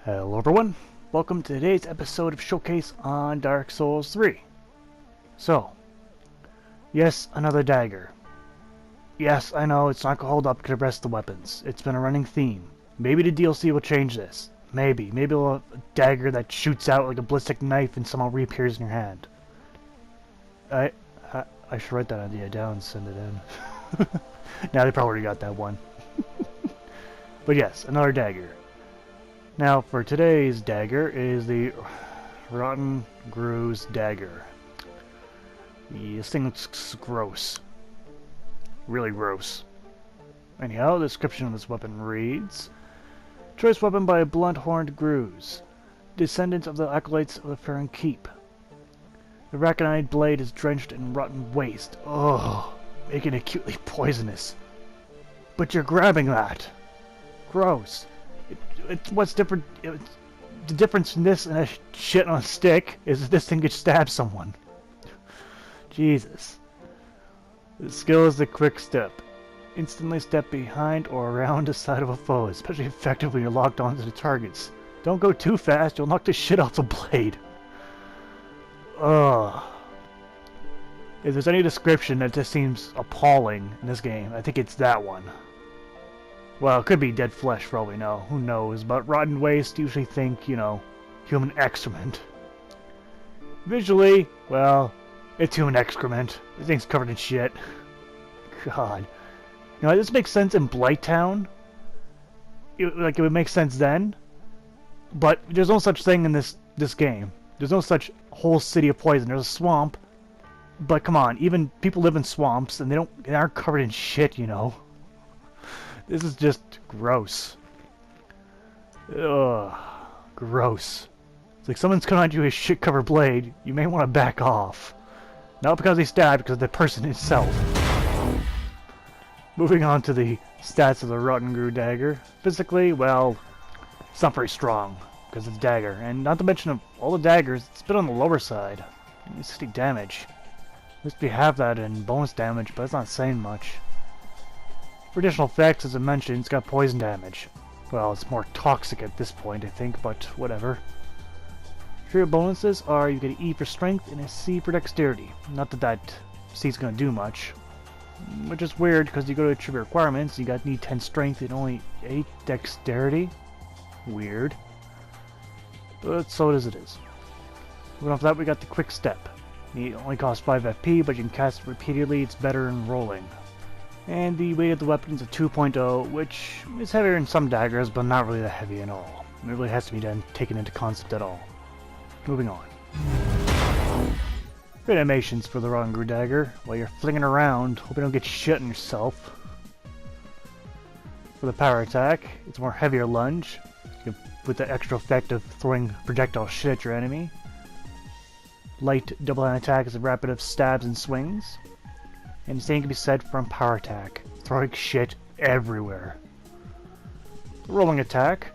Hello everyone, welcome to today's episode of Showcase on Dark Souls 3. So, yes, another dagger. Yes, I know it's not going to hold up to the rest of the weapons. It's been a running theme. Maybe the DLC will change this. Maybe we'll have a dagger that shoots out like a ballistic knife and somehow reappears in your hand. I should write that idea down and send it in. Now they probably already got that one. But yes, another dagger. Now, for today's dagger is the Rotten Ghru Dagger. This thing looks gross. Really gross. Anyhow, the description of this weapon reads: choice weapon by blunt-horned Ghrus, descendants of the acolytes of the Farron Keep. The raconite blade is drenched in rotten waste. Ugh, making it acutely poisonous. But you're grabbing that. Gross. What's different? The difference in this and a shit on a stick is that this thing could stab someone. Jesus. The skill is the Quickstep. Instantly step behind or around the side of a foe, especially effective when you're locked onto the targets. Don't go too fast, you'll knock the shit off the blade. Ugh. If there's any description that just seems appalling in this game, I think it's that one. Well, it could be dead flesh for all we know. Who knows? But rotten waste, usually think, you know, human excrement. Visually, well, it's human excrement. This thing's covered in shit. God. You know, this makes sense in Blighttown. It would make sense then. But there's no such thing in this game. There's no such whole city of poison. There's a swamp. But come on, even people live in swamps and they aren't covered in shit, you know. This is just gross. Ugh. Gross. It's like someone's coming at you with a shit-covered blade, you may want to back off. Not because they stabbed, because of the person itself. Moving on to the stats of the Rotten Ghru Dagger. Physically, well, it's not very strong, because it's a dagger. And not to mention, of all the daggers, it's a bit on the lower side. 60 damage. At least we have that in bonus damage, but it's not saying much. For additional effects, as I mentioned, it's got poison damage. Well, it's more toxic at this point, I think, but whatever. True bonuses are you get an E for strength and a C for dexterity. Not that C's gonna do much. Which is weird, because you go to trivia requirements, you got need 10 strength and only 8 dexterity. Weird. But so it is. Moving off that, we got the Quickstep. It only costs 5 FP, but you can cast it repeatedly, it's better in rolling. And the weight of the weapon is a 2.0, which is heavier in some daggers, but not really that heavy at all. It really has to be taken into concept at all. Moving on. Renovations for the Rotten Ghru Dagger. While you're flinging around, hope you don't get shit on yourself. For the power attack, it's a more heavier lunge, with the extra effect of throwing projectile shit at your enemy. Light double-hand attack is a rapid of stabs and swings. And the same can be said from power attack, throwing shit everywhere. The rolling attack,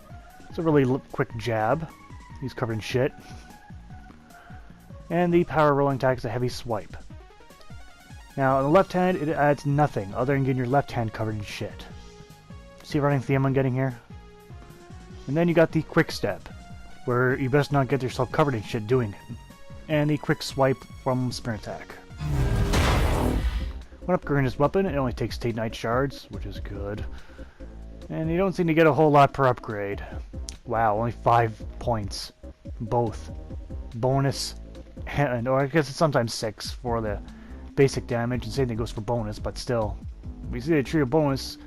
it's a really quick jab. He's covered in shit. And the power rolling attack is a heavy swipe. Now on the left hand, it adds nothing other than getting your left hand covered in shit. See running theme I'm getting here? And then you got the quick step, where you best not get yourself covered in shit doing it. And the quick swipe from sprint attack. When upgrading this weapon, it only takes 8 night shards, which is good. And you don't seem to get a whole lot per upgrade. Wow, only 5 points. Both. Bonus, or I guess it's sometimes 6 for the basic damage, and same thing goes for bonus, but still. We see the trio bonus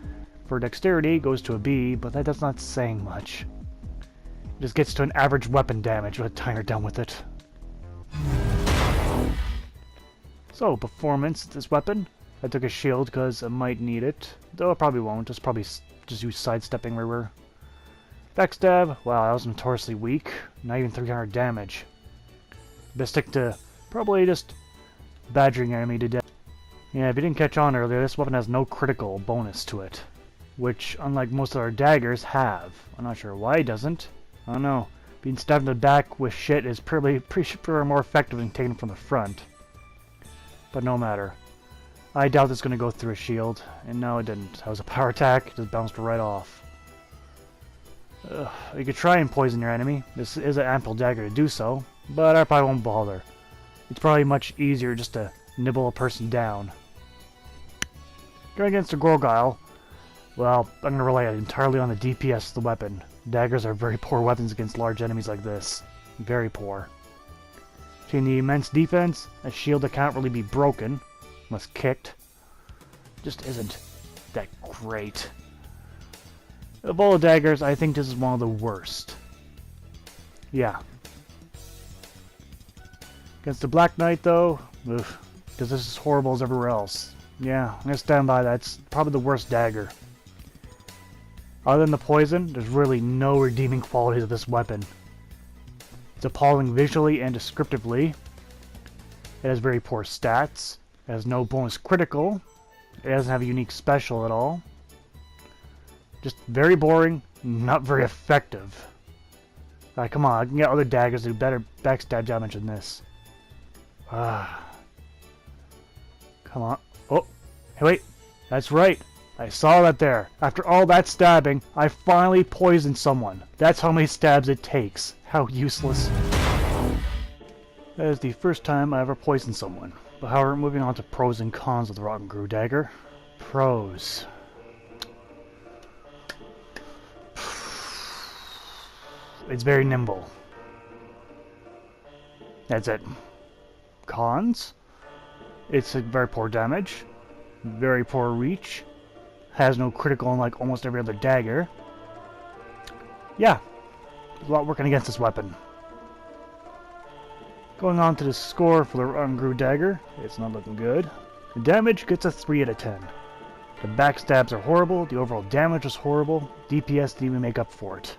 for dexterity goes to a B, but that's not saying much. It just gets to an average weapon damage with a time you're done with it. So, performance, this weapon. I took a shield because I might need it, though I probably won't, just probably just use sidestepping everywhere. Backstab, wow, that was notoriously weak, not even 300 damage. Best stick to probably just badgering enemy to death. Yeah, if you didn't catch on earlier, this weapon has no critical bonus to it, which, unlike most of our daggers, have. I'm not sure why it doesn't. I don't know. Being stabbed in the back with shit is pretty more effective than taking it from the front. But no matter. I doubt it's going to go through a shield, and no it didn't. That was a power attack, it just bounced right off. You could try and poison your enemy. This is an ample dagger to do so, but I probably won't bother. It's probably much easier just to nibble a person down. Going against a Gorgile, well, I'm going to rely entirely on the DPS of the weapon. Daggers are very poor weapons against large enemies like this. Very poor. Between the immense defense, a shield that can't really be broken, unless kicked, just isn't that great. Of all the daggers, I think this is one of the worst. Yeah. Against the Black Knight, though, because this is horrible as everywhere else. Yeah, I'm going to stand by that. It's probably the worst dagger. Other than the poison, there's really no redeeming qualities of this weapon. It's appalling visually and descriptively. It has very poor stats. It has no bonus critical. It doesn't have a unique special at all. Just very boring, not very effective. Alright, come on, I can get other daggers that do better backstab damage than this. Come on. Oh, hey, wait. That's right. I saw that there. After all that stabbing, I finally poisoned someone. That's how many stabs it takes. How useless. That is the first time I ever poisoned someone. But however, moving on to pros and cons of the Rotten Ghru Dagger. Pros. It's very nimble. That's it. Cons? It's a very poor damage. Very poor reach. Has no critical unlike almost every other dagger. Yeah. There's a lot working against this weapon. Going on to the score for the Rotten Ghru Dagger. It's not looking good. The damage gets a 3 out of 10. The backstabs are horrible. The overall damage is horrible. DPS didn't even make up for it.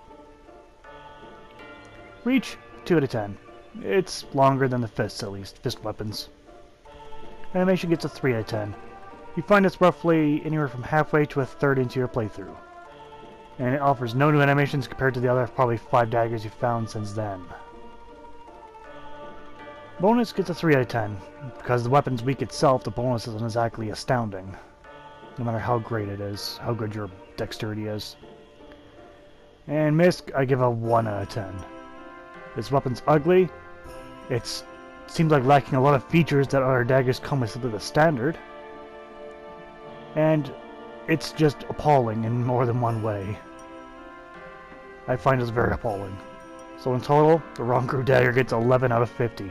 Reach, 2 out of 10. It's longer than the fists, at least. Fist weapons. Animation gets a 3 out of 10. You find it's roughly anywhere from halfway to a third into your playthrough. And it offers no new animations compared to the other probably 5 daggers you've found since then. Bonus gets a 3 out of 10. Because the weapon's weak itself, the bonus isn't exactly astounding. No matter how great it is, how good your dexterity is. And Miss, I give a 1 out of 10. This weapon's ugly. It seems like lacking a lot of features that other daggers come with simply the standard. And it's just appalling in more than one way. I find this very appalling. So in total, the Rotten Ghru Dagger gets 11 out of 50.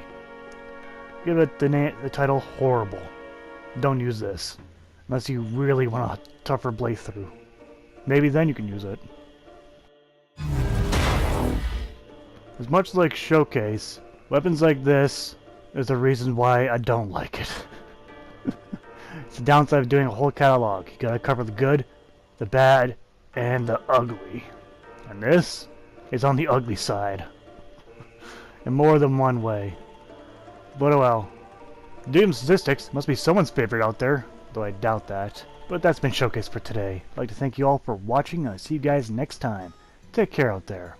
Give it the title Horrible. Don't use this. Unless you really want a tougher playthrough. Maybe then you can use it. As much like Showcase, weapons like this is the reason why I don't like it. It's the downside of doing a whole catalog. You gotta cover the good, the bad, and the ugly. And this is on the ugly side. In more than one way. But oh well. Doom Statistics must be someone's favorite out there, though I doubt that. But that's been Showcase for today. I'd like to thank you all for watching, and I'll see you guys next time. Take care out there.